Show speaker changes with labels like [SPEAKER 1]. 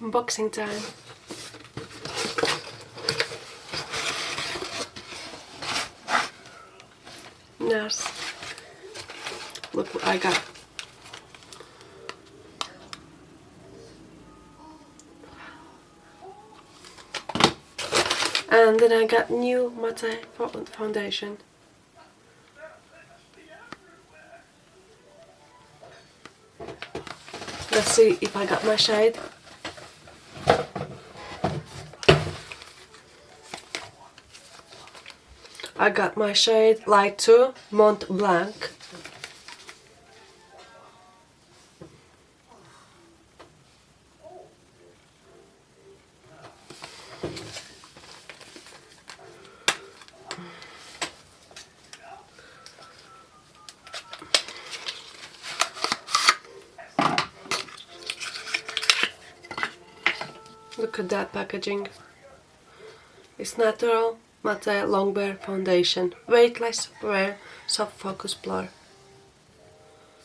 [SPEAKER 1] Unboxing time. Nars. Look what I got. And then I got new matte foundation. Let's see if I got my shade. I got my shade Light 2 Mont Blanc. Look at that packaging. It's natural matte long wear foundation, weightless, rare, soft focus blur.